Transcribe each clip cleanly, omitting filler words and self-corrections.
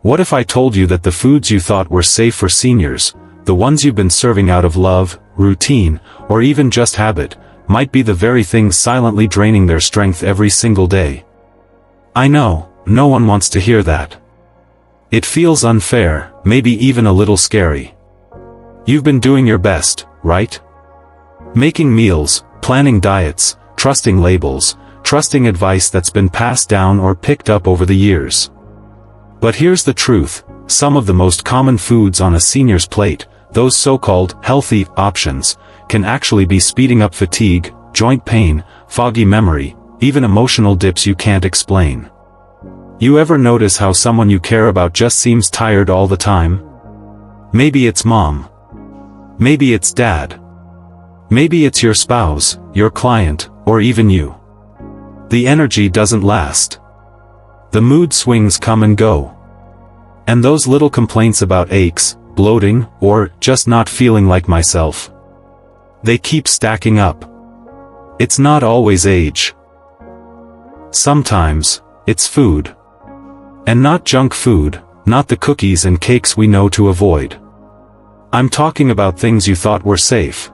What if I told you that the foods you thought were safe for seniors, the ones you've been serving out of love, routine, or even just habit, might be the very things silently draining their strength every single day? I know, no one wants to hear that. It feels unfair, maybe even a little scary. You've been doing your best, right? Making meals, planning diets, trusting labels, trusting advice that's been passed down or picked up over the years. But here's the truth, some of the most common foods on a senior's plate, those so-called healthy options, can actually be speeding up fatigue, joint pain, foggy memory, even emotional dips you can't explain. You ever notice how someone you care about just seems tired all the time? Maybe it's mom. Maybe it's dad. Maybe it's your spouse, your client, or even you. The energy doesn't last. The mood swings come and go. And those little complaints about aches, bloating, or just not feeling like myself, they keep stacking up. It's not always age. Sometimes, it's food. And not junk food, not the cookies and cakes we know to avoid. I'm talking about things you thought were safe.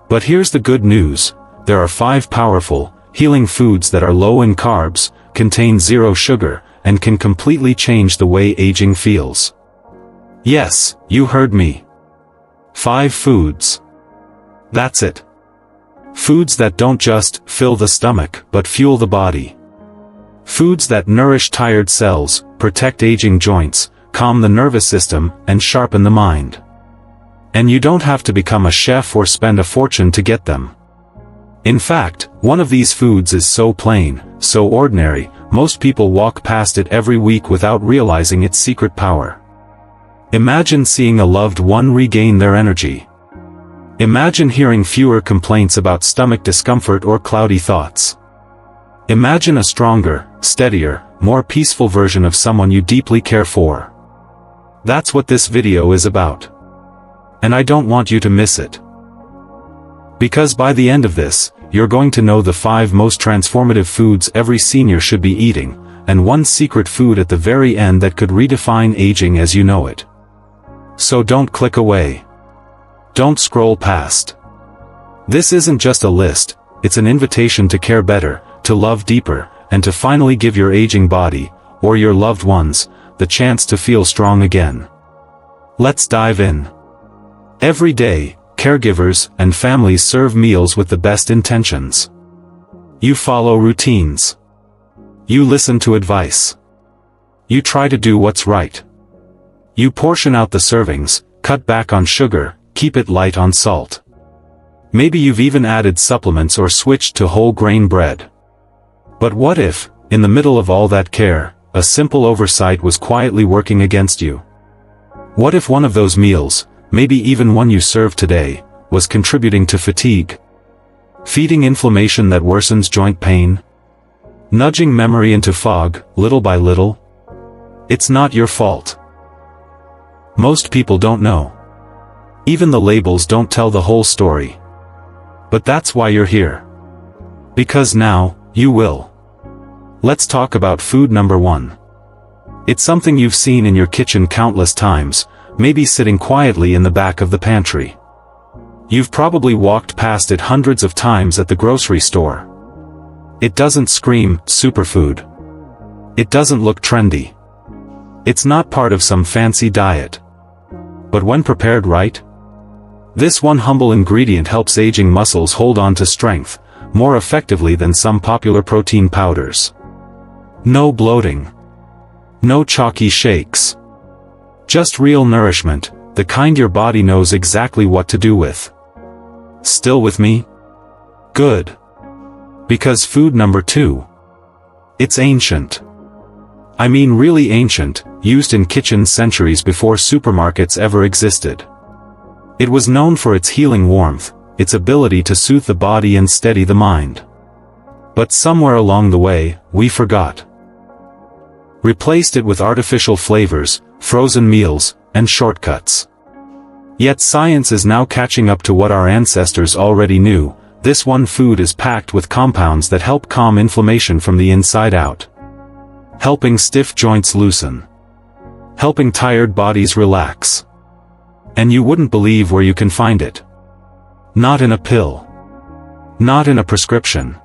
But here's the good news, there are 5 powerful, healing foods that are low in carbs, contain 0 sugar, and can completely change the way aging feels. Yes, you heard me. 5 foods. That's it. Foods that don't just fill the stomach, but fuel the body. Foods that nourish tired cells, protect aging joints, calm the nervous system, and sharpen the mind. And you don't have to become a chef or spend a fortune to get them. In fact, one of these foods is so plain, so ordinary, most people walk past it every week without realizing its secret power. Imagine seeing a loved one regain their energy. Imagine hearing fewer complaints about stomach discomfort or cloudy thoughts. Imagine a stronger, steadier, more peaceful version of someone you deeply care for. That's what this video is about. And I don't want you to miss it. Because by the end of this, you're going to know the 5 most transformative foods every senior should be eating, and one secret food at the very end that could redefine aging as you know it. So don't click away. Don't scroll past. This isn't just a list, it's an invitation to care better, to love deeper, and to finally give your aging body, or your loved ones, the chance to feel strong again. Let's dive in. Every day, caregivers and families serve meals with the best intentions. You follow routines. You listen to advice. You try to do what's right. You portion out the servings, cut back on sugar, keep it light on salt. Maybe you've even added supplements or switched to whole grain bread. But what if, in the middle of all that care, a simple oversight was quietly working against you? What if one of those meals, maybe even one you serve today, was contributing to fatigue? Feeding inflammation that worsens joint pain? Nudging memory into fog, little by little? It's not your fault. Most people don't know. Even the labels don't tell the whole story. But that's why you're here. Because now, you will. Let's talk about food number 1. It's something you've seen in your kitchen countless times, maybe sitting quietly in the back of the pantry. You've probably walked past it hundreds of times at the grocery store. It doesn't scream superfood. It doesn't look trendy. It's not part of some fancy diet. But when prepared right, this one humble ingredient helps aging muscles hold on to strength, more effectively than some popular protein powders. No bloating. No chalky shakes. Just real nourishment, the kind your body knows exactly what to do with. Still with me? Good. Because food number 2. It's ancient. I mean really ancient, used in kitchens centuries before supermarkets ever existed. It was known for its healing warmth, its ability to soothe the body and steady the mind. But somewhere along the way, we forgot. Replaced it with artificial flavors, frozen meals, and shortcuts. Yet science is now catching up to what our ancestors already knew. This one food is packed with compounds that help calm inflammation from the inside out. Helping stiff joints loosen. helping tired bodies relax. And you wouldn't believe where you can find it. Not in a pill. Not in a prescription.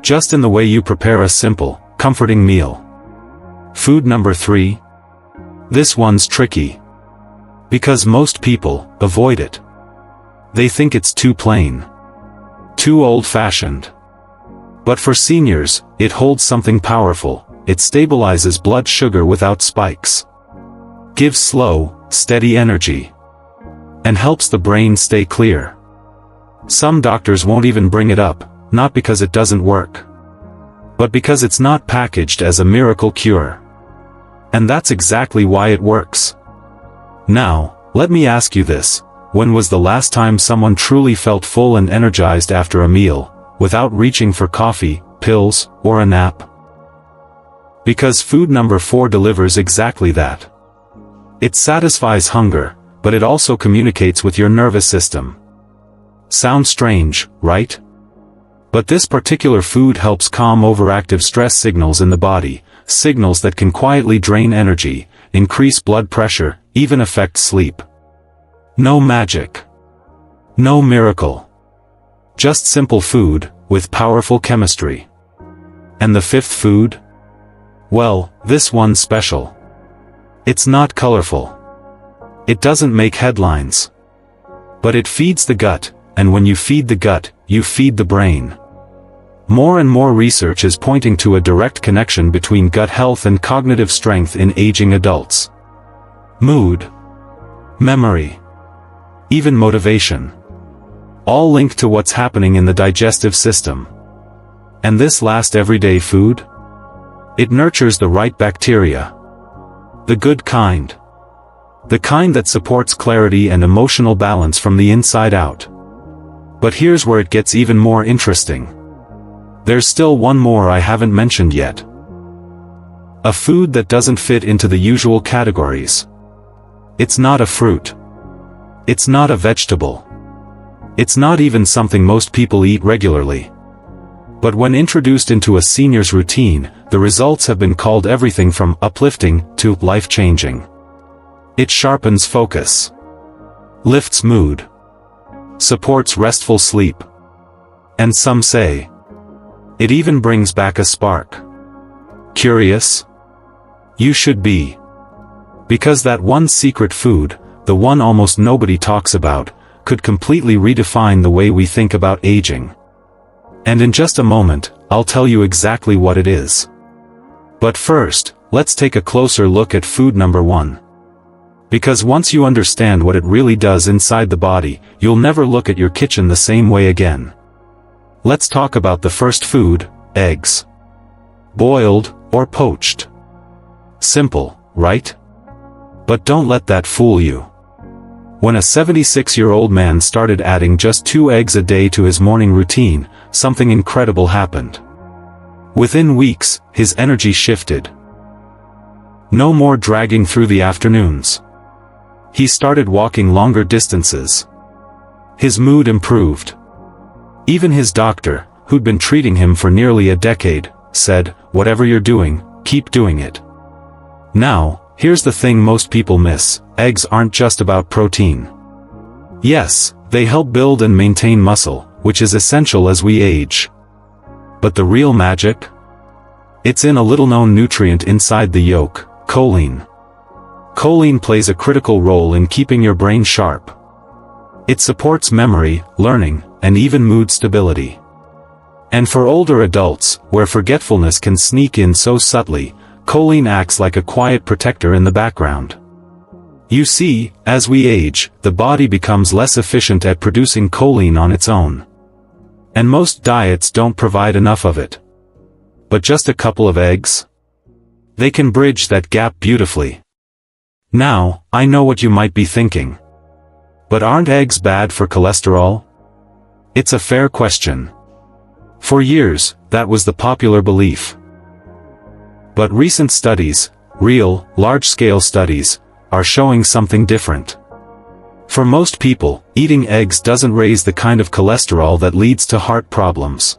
Just in the way you prepare a simple, comforting meal. Food number 3. This one's tricky. Because most people avoid it. They think it's too plain. Too old-fashioned. But for seniors, it holds something powerful. It stabilizes blood sugar without spikes. Gives slow, steady energy. And helps the brain stay clear. Some doctors won't even bring it up, not because it doesn't work, but because it's not packaged as a miracle cure. And that's exactly why it works. Now, let me ask you this: when was the last time someone truly felt full and energized after a meal, without reaching for coffee, pills, or a nap? Because food number 4 delivers exactly that. It satisfies hunger, but it also communicates with your nervous system. Sounds strange, right? But this particular food helps calm overactive stress signals in the body, signals that can quietly drain energy, increase blood pressure, even affect sleep. No magic. No miracle. Just simple food, with powerful chemistry. And the 5th food? Well, this one's special. It's not colorful. It doesn't make headlines. But it feeds the gut, and when you feed the gut, you feed the brain. More and more research is pointing to a direct connection between gut health and cognitive strength in aging adults. Mood, memory, even motivation. All linked to what's happening in the digestive system. And this last everyday food? It nurtures the right bacteria. The good kind. The kind that supports clarity and emotional balance from the inside out. But here's where it gets even more interesting. There's still one more I haven't mentioned yet. A food that doesn't fit into the usual categories. It's not a fruit. It's not a vegetable. It's not even something most people eat regularly. But when introduced into a senior's routine, the results have been called everything from uplifting to life-changing. It sharpens focus. Lifts mood. Supports restful sleep. And some say, it even brings back a spark. Curious? You should be. Because that one secret food, the one almost nobody talks about, could completely redefine the way we think about aging. And in just a moment, I'll tell you exactly what it is. But first, let's take a closer look at food number 1. Because once you understand what it really does inside the body, you'll never look at your kitchen the same way again. Let's talk about the first food, eggs. Boiled, or poached. Simple, right? But don't let that fool you. When a 76-year-old man started adding just 2 eggs a day to his morning routine, something incredible happened. Within weeks, his energy shifted. No more dragging through the afternoons. He started walking longer distances. His mood improved. Even his doctor, who'd been treating him for nearly a decade, said, "Whatever you're doing, keep doing it." Now, here's the thing most people miss: eggs aren't just about protein. Yes, they help build and maintain muscle, which is essential as we age. But the real magic? It's in a little-known nutrient inside the yolk, choline. Choline plays a critical role in keeping your brain sharp. It supports memory, learning, and even mood stability. And for older adults, where forgetfulness can sneak in so subtly, choline acts like a quiet protector in the background. You see, as we age, the body becomes less efficient at producing choline on its own. And most diets don't provide enough of it. But just a couple of eggs? They can bridge that gap beautifully. Now, I know what you might be thinking. But aren't eggs bad for cholesterol? It's a fair question. For years, that was the popular belief. But recent studies, real, large-scale studies, are showing something different. For most people, eating eggs doesn't raise the kind of cholesterol that leads to heart problems.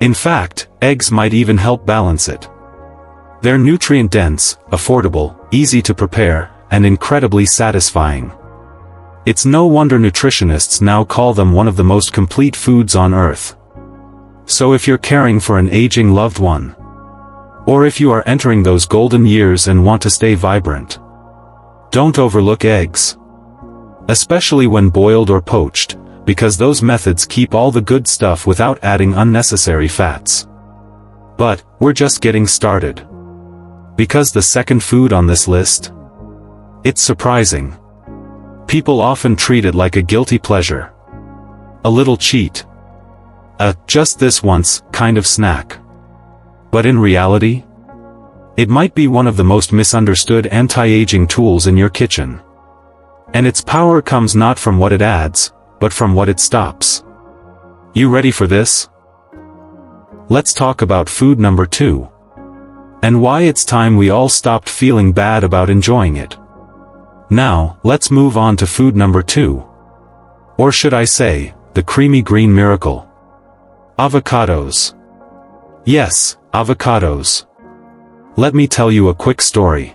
In fact, eggs might even help balance it. They're nutrient-dense, affordable, easy to prepare, and incredibly satisfying. It's no wonder nutritionists now call them one of the most complete foods on earth. So if you're caring for an aging loved one, or if you are entering those golden years and want to stay vibrant, don't overlook eggs. Especially when boiled or poached, because those methods keep all the good stuff without adding unnecessary fats. But, we're just getting started. Because the second food on this list? It's surprising. People often treat it like a guilty pleasure. A little cheat. A just this once kind of snack. But in reality, it might be one of the most misunderstood anti-aging tools in your kitchen. And its power comes not from what it adds, but from what it stops. You ready for this? Let's talk about food number 2. And why it's time we all stopped feeling bad about enjoying it. Now, let's move on to food number 2. Or should I say, the creamy green miracle. Avocados. Yes, avocados. Let me tell you a quick story.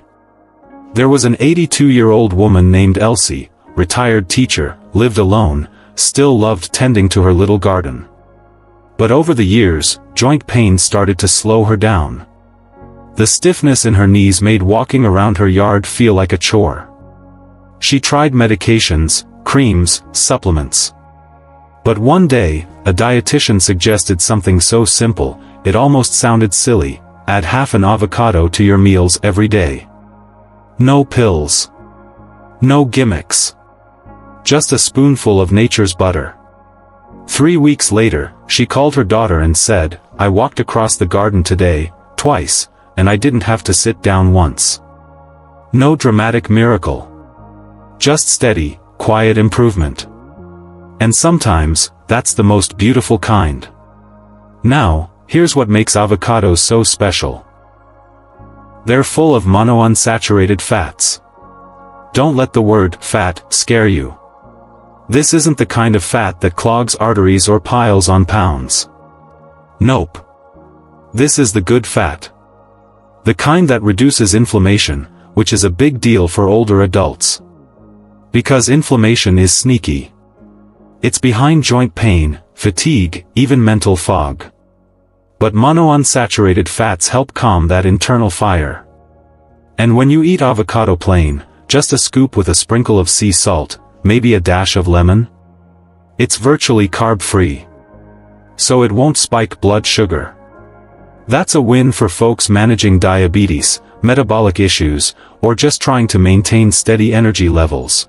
There was an 82-year-old woman named Elsie, retired teacher, lived alone, still loved tending to her little garden. But over the years, joint pain started to slow her down. The stiffness in her knees made walking around her yard feel like a chore. She tried medications, creams, supplements. But one day, a dietitian suggested something so simple, it almost sounded silly: add half an avocado to your meals every day. No pills. No gimmicks. Just a spoonful of nature's butter. 3 weeks later, she called her daughter and said, "I walked across the garden today, twice, and I didn't have to sit down once." No dramatic miracle. Just steady, quiet improvement. And sometimes, that's the most beautiful kind. Now, here's what makes avocados so special. They're full of monounsaturated fats. Don't let the word fat scare you. This isn't the kind of fat that clogs arteries or piles on pounds. Nope. This is the good fat. The kind that reduces inflammation, which is a big deal for older adults. Because inflammation is sneaky. It's behind joint pain, fatigue, even mental fog. But monounsaturated fats help calm that internal fire. And when you eat avocado plain, just a scoop with a sprinkle of sea salt, maybe a dash of lemon, it's virtually carb-free. So it won't spike blood sugar. That's a win for folks managing diabetes, metabolic issues, or just trying to maintain steady energy levels.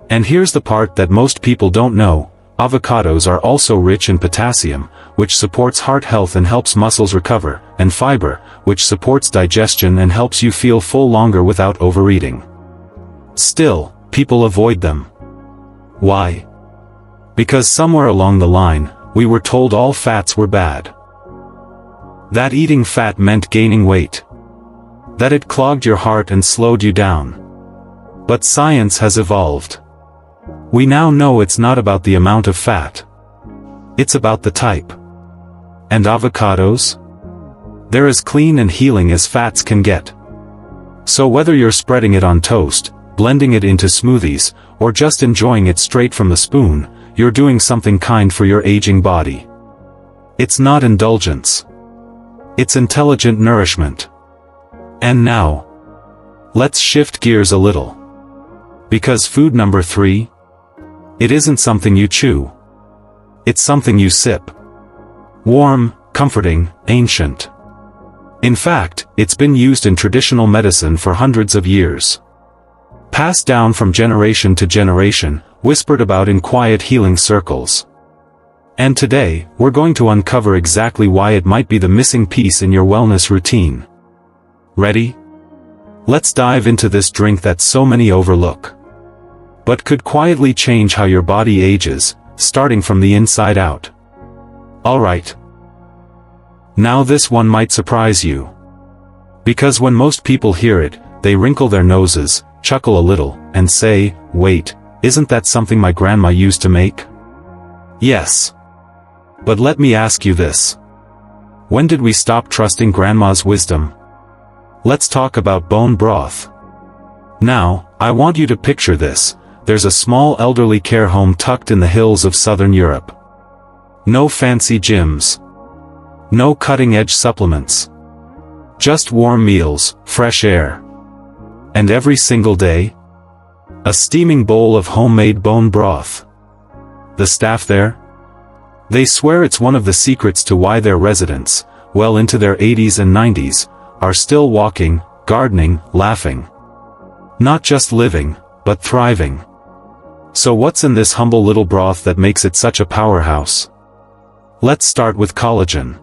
And here's the part that most people don't know: avocados are also rich in potassium, which supports heart health and helps muscles recover, and fiber, which supports digestion and helps you feel full longer without overeating. Still, people avoid them. Why? Because somewhere along the line, we were told all fats were bad. That eating fat meant gaining weight. That it clogged your heart and slowed you down. But science has evolved. We now know it's not about the amount of fat. It's about the type. And avocados? They're as clean and healing as fats can get. So whether you're spreading it on toast, blending it into smoothies, or just enjoying it straight from the spoon, you're doing something kind for your aging body. It's not indulgence. It's intelligent nourishment. And now, let's shift gears a little. Because food number 3? It isn't something you chew. It's something you sip. Warm, comforting, ancient. In fact, it's been used in traditional medicine for hundreds of years. Passed down from generation to generation, whispered about in quiet healing circles. And today, we're going to uncover exactly why it might be the missing piece in your wellness routine. Ready? Let's dive into this drink that so many overlook, but could quietly change how your body ages, starting from the inside out. Alright. Now this one might surprise you. Because when most people hear it, they wrinkle their noses, chuckle a little, and say, "Wait, isn't that something my grandma used to make?" Yes. But let me ask you this. When did we stop trusting grandma's wisdom? Let's talk about bone broth. Now, I want you to picture this. There's a small elderly care home tucked in the hills of southern Europe. No fancy gyms. No cutting-edge supplements. Just warm meals, fresh air. And every single day, a steaming bowl of homemade bone broth. The staff there? They swear it's one of the secrets to why their residents, well into their 80s and 90s, are still walking, gardening, laughing. Not just living, but thriving. So what's in this humble little broth that makes it such a powerhouse? Let's start with collagen.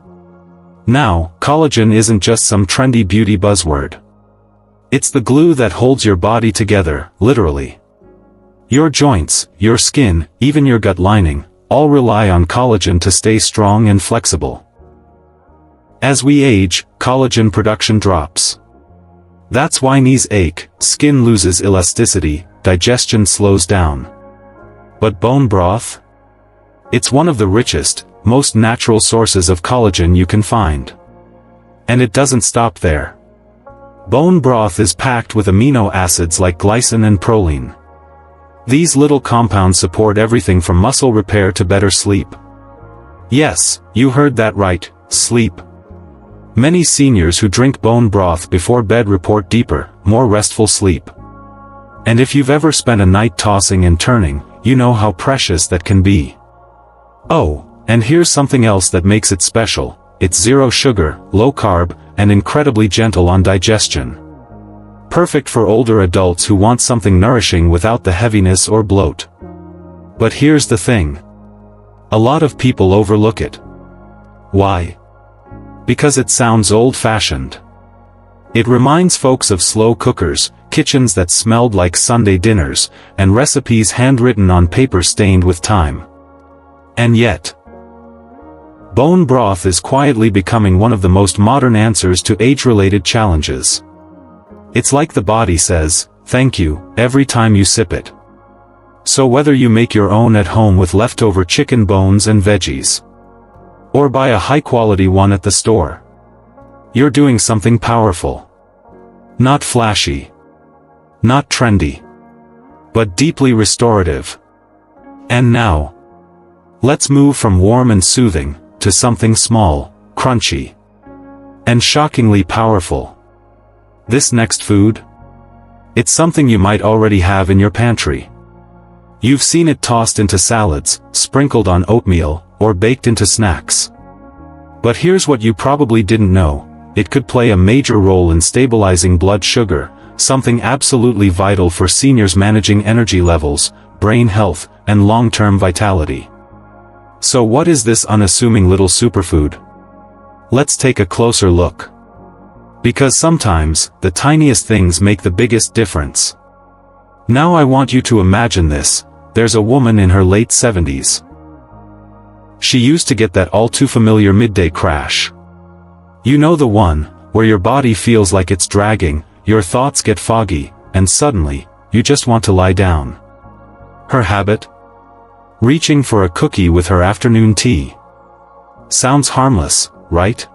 Now, collagen isn't just some trendy beauty buzzword. It's the glue that holds your body together, literally. Your joints, your skin, even your gut lining, all rely on collagen to stay strong and flexible. As we age, collagen production drops. That's why knees ache, skin loses elasticity, digestion slows down. But bone broth? It's one of the richest, most natural sources of collagen you can find. And it doesn't stop there. Bone broth is packed with amino acids like glycine and proline. These little compounds support everything from muscle repair to better sleep. Yes, you heard that right, sleep. Many seniors who drink bone broth before bed report deeper, more restful sleep. And if you've ever spent a night tossing and turning, you know how precious that can be. Oh, and here's something else that makes it special. It's zero sugar, low carb, and incredibly gentle on digestion. Perfect for older adults who want something nourishing without the heaviness or bloat. But here's the thing. A lot of people overlook it. Why? Because it sounds old-fashioned. It reminds folks of slow cookers, kitchens that smelled like Sunday dinners, and recipes handwritten on paper stained with time. And yet, bone broth is quietly becoming one of the most modern answers to age-related challenges. It's like the body says, thank you, every time you sip it. So whether you make your own at home with leftover chicken bones and veggies, or buy a high-quality one at the store, you're doing something powerful. Not flashy. Not trendy. But deeply restorative. And now, let's move from warm and soothing, to something small, crunchy, and shockingly powerful. This next food? It's something you might already have in your pantry. You've seen it tossed into salads, sprinkled on oatmeal, or baked into snacks. But here's what you probably didn't know. It could play a major role in stabilizing blood sugar, something absolutely vital for seniors managing energy levels, brain health, and long-term vitality. So what is this unassuming little superfood? Let's take a closer look. Because sometimes, the tiniest things make the biggest difference. Now I want you to imagine this. There's a woman in her late 70s. She used to get that all-too-familiar midday crash. You know, the one, where your body feels like it's dragging, your thoughts get foggy, and suddenly, you just want to lie down. Her habit? Reaching for a cookie with her afternoon tea. Sounds harmless, right?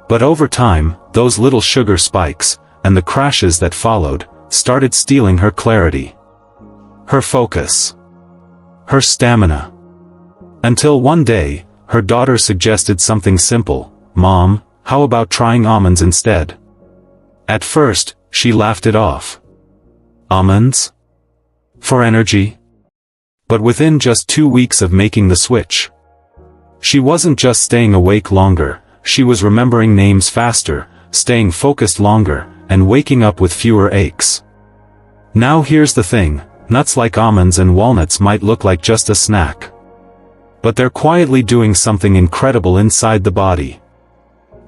But over time, those little sugar spikes, and the crashes that followed, started stealing her clarity. Her focus. Her stamina. Until one day, her daughter suggested something simple. Mom, how about trying almonds instead? At first, she laughed it off. Almonds? For energy? But within just 2 weeks of making the switch, she wasn't just staying awake longer, she was remembering names faster, staying focused longer, and waking up with fewer aches. Now here's the thing, nuts like almonds and walnuts might look like just a snack. But they're quietly doing something incredible inside the body.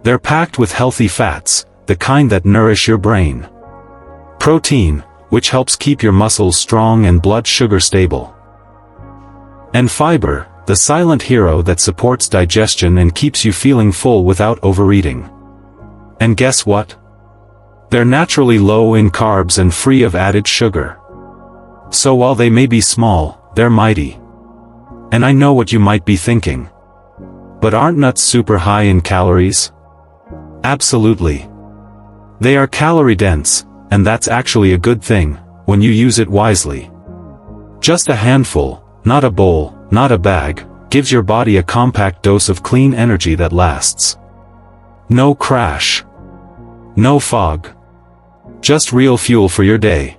They're packed with healthy fats, the kind that nourish your brain. Protein, which helps keep your muscles strong and blood sugar stable. And fiber, the silent hero that supports digestion and keeps you feeling full without overeating. And guess what? They're naturally low in carbs and free of added sugar. So while they may be small, they're mighty. And I know what you might be thinking. But aren't nuts super high in calories? Absolutely. They are calorie-dense, and that's actually a good thing, when you use it wisely. Just a handful, not a bowl, not a bag, gives your body a compact dose of clean energy that lasts. No crash. No fog. Just real fuel for your day.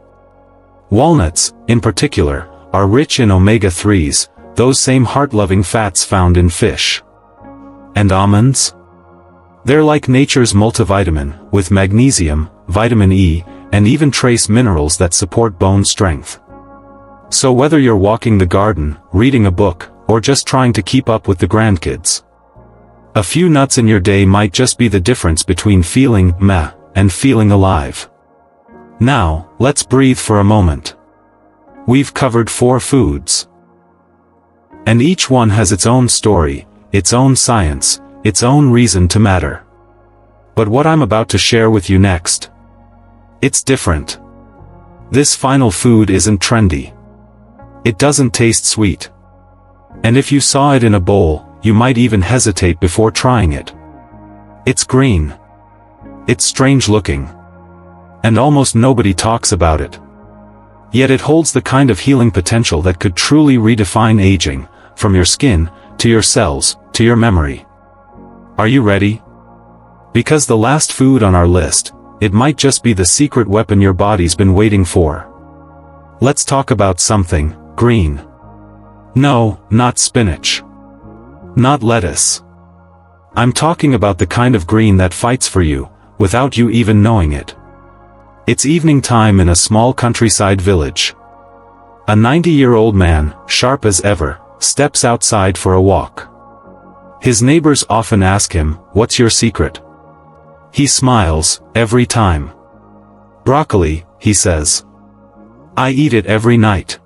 Walnuts, in particular, are rich in omega-3s, those same heart-loving fats found in fish. And almonds? They're like nature's multivitamin, with magnesium, vitamin E, and even trace minerals that support bone strength. So whether you're walking the garden, reading a book, or just trying to keep up with the grandkids, a few nuts in your day might just be the difference between feeling meh and feeling alive. Now, let's breathe for a moment. We've covered 4 foods. And each one has its own story, its own science, its own reason to matter. But what I'm about to share with you next, it's different. This final food isn't trendy. It doesn't taste sweet. And if you saw it in a bowl, you might even hesitate before trying it. It's green. It's strange looking. And almost nobody talks about it. Yet it holds the kind of healing potential that could truly redefine aging, from your skin, to your cells, to your memory. Are you ready? Because the last food on our list, it might just be the secret weapon your body's been waiting for. Let's talk about something green. No, not spinach. Not lettuce. I'm talking about the kind of green that fights for you, without you even knowing it. It's evening time in a small countryside village. A 90-year-old man, sharp as ever, steps outside for a walk. His neighbors often ask him, "What's your secret?" He smiles, every time. "Broccoli," he says. "I eat it every night.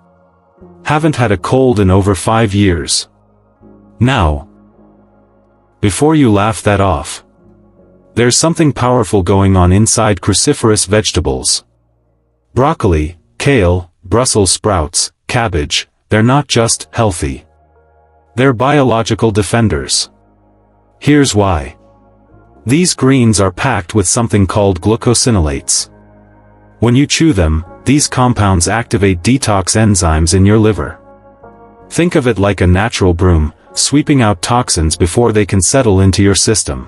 Haven't had a cold in over 5 years." Now, before you laugh that off, there's something powerful going on inside cruciferous vegetables. Broccoli, kale, Brussels sprouts, cabbage, they're not just healthy. They're biological defenders. Here's why. These greens are packed with something called glucosinolates. When you chew them, these compounds activate detox enzymes in your liver. Think of it like a natural broom, sweeping out toxins before they can settle into your system.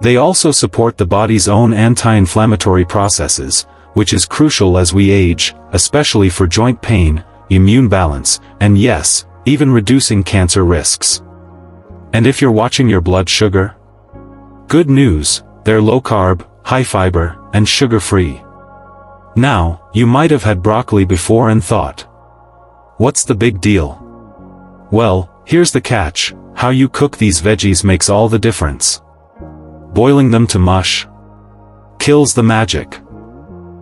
They also support the body's own anti-inflammatory processes, which is crucial as we age, especially for joint pain, immune balance, and yes, even reducing cancer risks. And if you're watching your blood sugar? Good news, they're low-carb, high-fiber, and sugar-free. Now, you might have had broccoli before and thought, what's the big deal? Well, here's the catch, how you cook these veggies makes all the difference. Boiling them to mush kills the magic.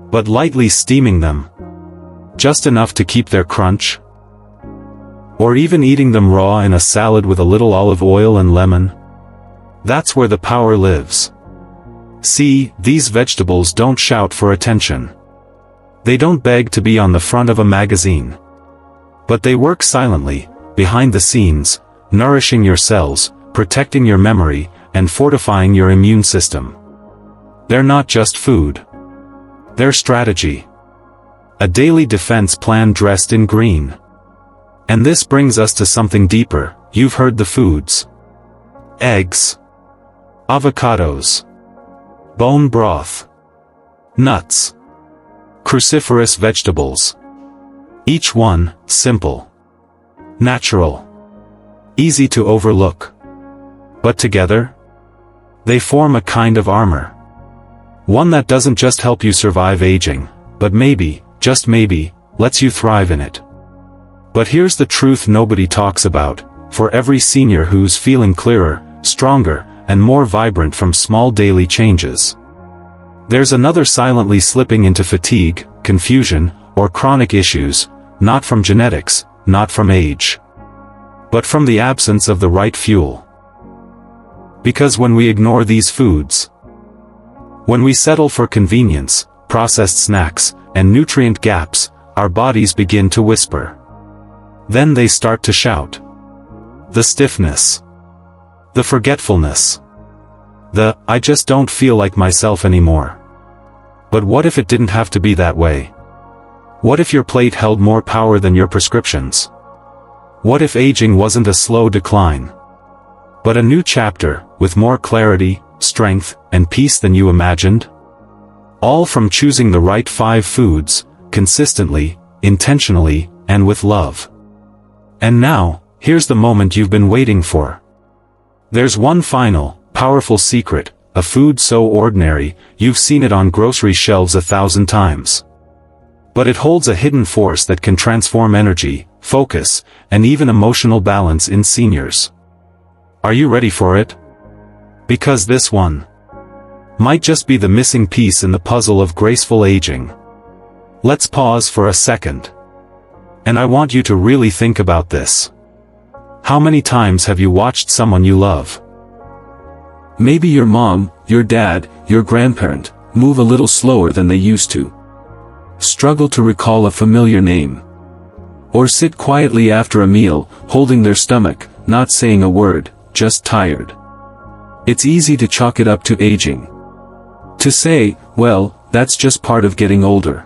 But lightly steaming them, just enough to keep their crunch, or even eating them raw in a salad with a little olive oil and lemon, that's where the power lives. See, these vegetables don't shout for attention. They don't beg to be on the front of a magazine. But they work silently, behind the scenes, nourishing your cells, protecting your memory, and fortifying your immune system. They're not just food. They're strategy. A daily defense plan dressed in green. And this brings us to something deeper. You've heard the foods. Eggs. Avocados. Bone broth. Nuts. Cruciferous vegetables. Each one, simple. Natural. Easy to overlook. But together, they form a kind of armor. One that doesn't just help you survive aging, but maybe, just maybe, lets you thrive in it. But here's the truth nobody talks about. For every senior who's feeling clearer, stronger, and more vibrant from small daily changes, there's another silently slipping into fatigue, confusion, or chronic issues, not from genetics, not from age, but from the absence of the right fuel. Because when we ignore these foods, when we settle for convenience, processed snacks, and nutrient gaps, our bodies begin to whisper. Then they start to shout. The stiffness. The forgetfulness. The, "I just don't feel like myself anymore." But what if it didn't have to be that way? What if your plate held more power than your prescriptions? What if aging wasn't a slow decline, but a new chapter, with more clarity, strength, and peace than you imagined? All from choosing the right 5 foods, consistently, intentionally, and with love. And now, here's the moment you've been waiting for. There's one final, powerful secret, a food so ordinary, you've seen it on grocery shelves 1,000 times. But it holds a hidden force that can transform energy, focus, and even emotional balance in seniors. Are you ready for it? Because this one might just be the missing piece in the puzzle of graceful aging. Let's pause for a second. And I want you to really think about this. How many times have you watched someone you love? Maybe your mom, your dad, your grandparent, move a little slower than they used to. Struggle to recall a familiar name. Or sit quietly after a meal, holding their stomach, not saying a word, just tired. It's easy to chalk it up to aging. To say, well, that's just part of getting older.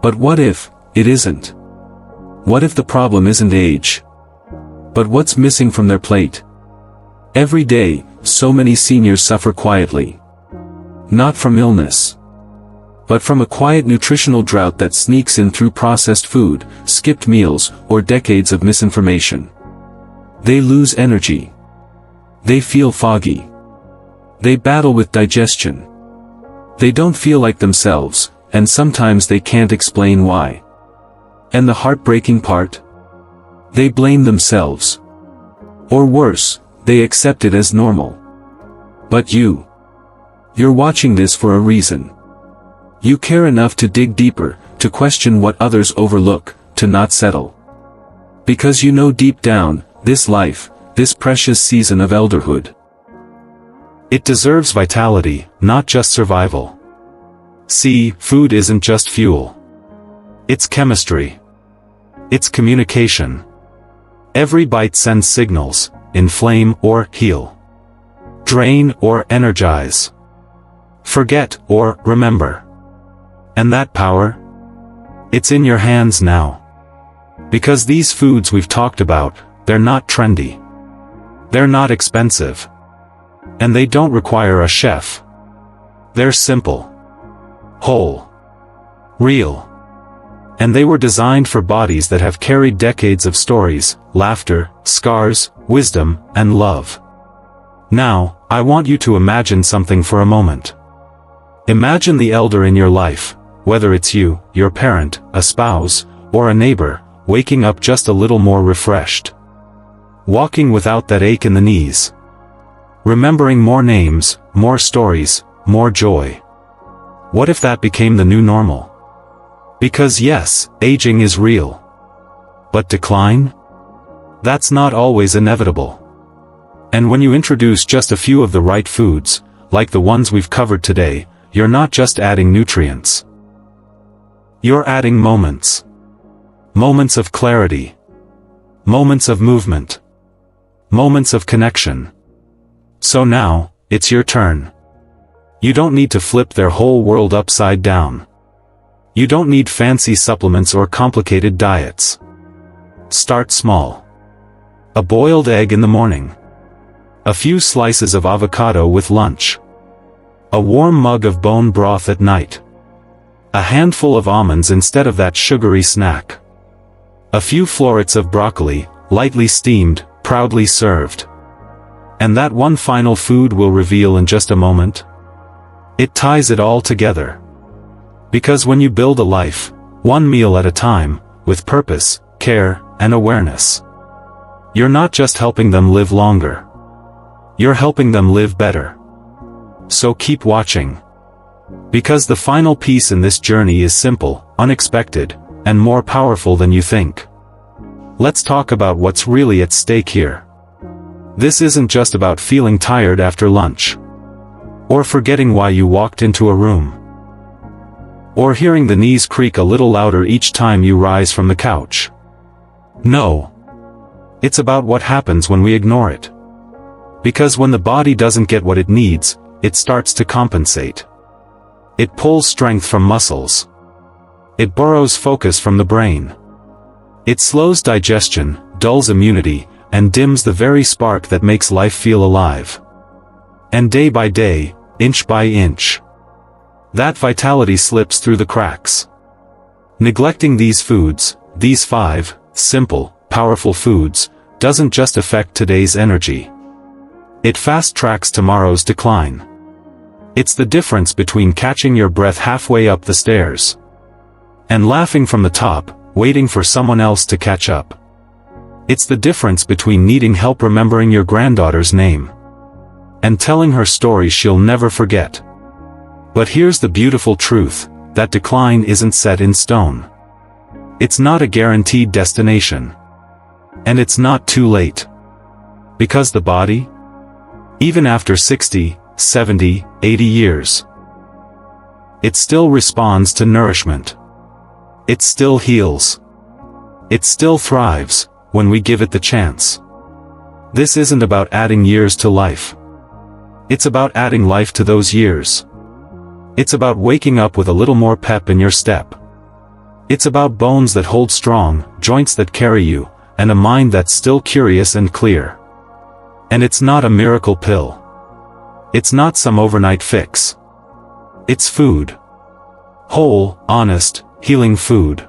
But what if it isn't? What if the problem isn't age, but what's missing from their plate? Every day, so many seniors suffer quietly. Not from illness, but from a quiet nutritional drought that sneaks in through processed food, skipped meals, or decades of misinformation. They lose energy. They feel foggy. They battle with digestion. They don't feel like themselves, and sometimes they can't explain why. And the heartbreaking part? They blame themselves. Or worse, they accept it as normal. But you're watching this for a reason. You care enough to dig deeper, to question what others overlook, to not settle. Because you know deep down, this life, this precious season of elderhood, it deserves vitality, not just survival. See, food isn't just fuel. It's chemistry. It's communication. Every bite sends signals, inflame or heal, drain or energize, forget or remember. And that power? It's in your hands now. Because these foods we've talked about, they're not trendy. They're not expensive. And they don't require a chef. They're simple, whole, real. And they were designed for bodies that have carried decades of stories, laughter, scars, wisdom, and love. Now, I want you to imagine something for a moment. Imagine the elder in your life, whether it's you, your parent, a spouse, or a neighbor, waking up just a little more refreshed. Walking without that ache in the knees. Remembering more names, more stories, more joy. What if that became the new normal? Because yes, aging is real. But decline? That's not always inevitable. And when you introduce just a few of the right foods, like the ones we've covered today, you're not just adding nutrients. You're adding moments. Moments of clarity. Moments of movement. Moments of connection. So now, it's your turn. You don't need to flip their whole world upside down. You don't need fancy supplements or complicated diets. Start small. A boiled egg in the morning. A few slices of avocado with lunch. A warm mug of bone broth at night. A handful of almonds instead of that sugary snack. A few florets of broccoli, lightly steamed, proudly served. And that one final food we'll reveal in just a moment. It ties it all together. Because when you build a life, one meal at a time, with purpose, care, and awareness, you're not just helping them live longer. You're helping them live better. So keep watching. Because the final piece in this journey is simple, unexpected, and more powerful than you think. Let's talk about what's really at stake here. This isn't just about feeling tired after lunch. Or forgetting why you walked into a room. Or hearing the knees creak a little louder each time you rise from the couch. No. It's about what happens when we ignore it. Because when the body doesn't get what it needs, it starts to compensate. It pulls strength from muscles. It borrows focus from the brain. It slows digestion, dulls immunity, and dims the very spark that makes life feel alive. And day by day, inch by inch, that vitality slips through the cracks. Neglecting these foods, these 5 simple, powerful foods, doesn't just affect today's energy. It fast-tracks tomorrow's decline. It's the difference between catching your breath halfway up the stairs and laughing from the top, waiting for someone else to catch up. It's the difference between needing help remembering your granddaughter's name and telling her story she'll never forget. But here's the beautiful truth, that decline isn't set in stone. It's not a guaranteed destination. And it's not too late. Because the body, even after 60, 70, 80 years, it still responds to nourishment. It still heals. It still thrives, when we give it the chance. This isn't about adding years to life. It's about adding life to those years. It's about waking up with a little more pep in your step. It's about bones that hold strong, joints that carry you, and a mind that's still curious and clear. And it's not a miracle pill. It's not some overnight fix. It's food. Whole, honest, healing food.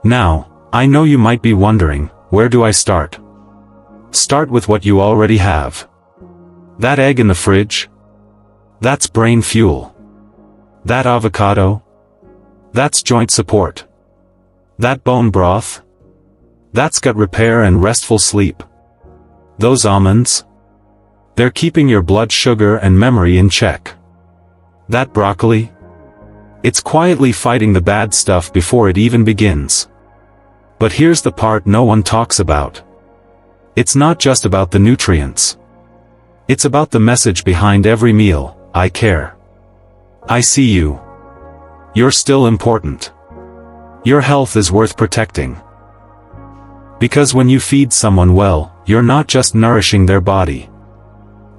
Now, I know you might be wondering, where do I start? Start with what you already have. That egg in the fridge? That's brain fuel. That avocado? That's joint support. That bone broth? That's gut repair and restful sleep. Those almonds? They're keeping your blood sugar and memory in check. That broccoli? It's quietly fighting the bad stuff before it even begins. But here's the part no one talks about. It's not just about the nutrients. It's about the message behind every meal: I care. I see you. You're still important. Your health is worth protecting. Because when you feed someone well, you're not just nourishing their body.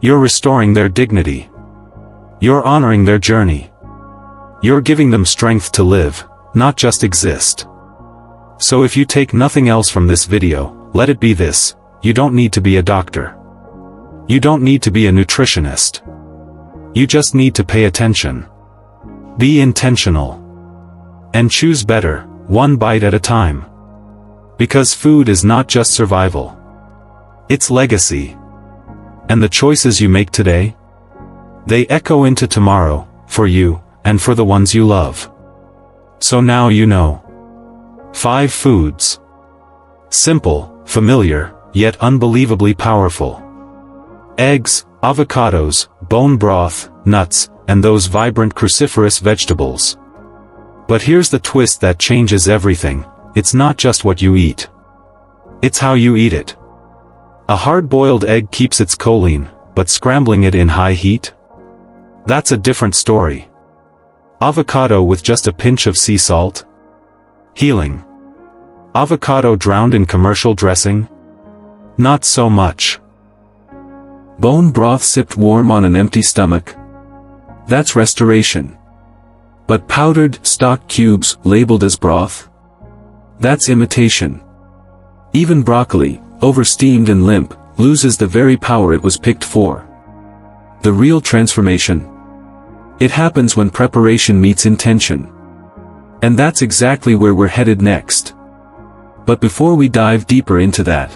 You're restoring their dignity. You're honoring their journey. You're giving them strength to live, not just exist. So if you take nothing else from this video, let it be this: you don't need to be a doctor. You don't need to be a nutritionist. You just need to pay attention. Be intentional. And choose better, one bite at a time. Because food is not just survival. It's legacy. And the choices you make today, they echo into tomorrow, for you, and for the ones you love. So now you know. 5 foods. Simple, familiar, yet unbelievably powerful. Eggs, avocados, bone broth, nuts, and those vibrant cruciferous vegetables. But here's the twist that changes everything: it's not just what you eat. It's how you eat it. A hard-boiled egg keeps its choline, but scrambling it in high heat? That's a different story. Avocado with just a pinch of sea salt? Healing. Avocado drowned in commercial dressing? Not so much. Bone broth sipped warm on an empty stomach? That's restoration. But powdered, stock cubes, labeled as broth? That's imitation. Even broccoli, oversteamed and limp, loses the very power it was picked for. The real transformation? It happens when preparation meets intention. And that's exactly where we're headed next. But before we dive deeper into that,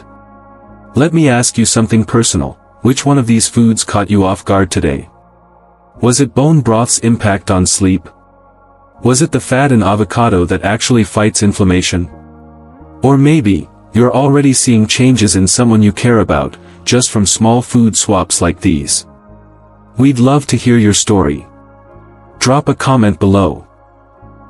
let me ask you something personal. Which one of these foods caught you off guard today? Was it bone broth's impact on sleep? Was it the fat in avocado that actually fights inflammation? Or maybe, you're already seeing changes in someone you care about, just from small food swaps like these. We'd love to hear your story. Drop a comment below.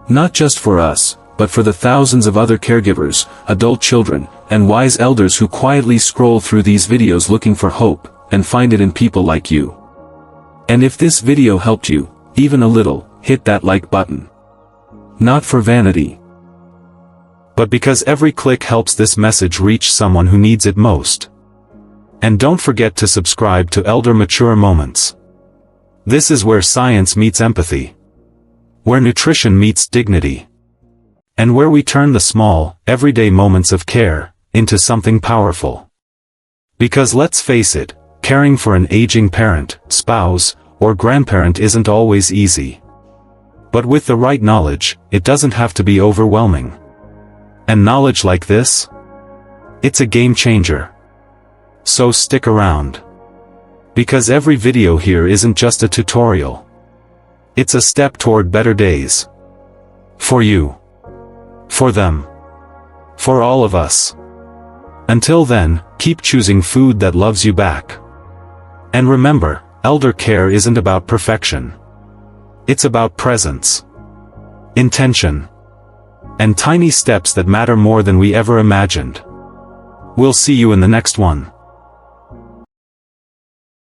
Not just for us, but for the thousands of other caregivers, adult children, and wise elders who quietly scroll through these videos looking for hope, and find it in people like you. And if this video helped you, even a little, hit that like button. Not for vanity, but because every click helps this message reach someone who needs it most. And don't forget to subscribe to Elder Mature Moments. This is where science meets empathy. where nutrition meets dignity, and where we turn the small, everyday moments of care into something powerful. Because let's face it, caring for an aging parent, spouse, or grandparent isn't always easy. But with the right knowledge, it doesn't have to be overwhelming. And knowledge like this? It's a game changer. So stick around. Because every video here isn't just a tutorial. It's a step toward better days. For you. For them. For all of us. Until then, keep choosing food that loves you back. And remember, elder care isn't about perfection. It's about presence, intention, and tiny steps that matter more than we ever imagined. We'll see you in the next one.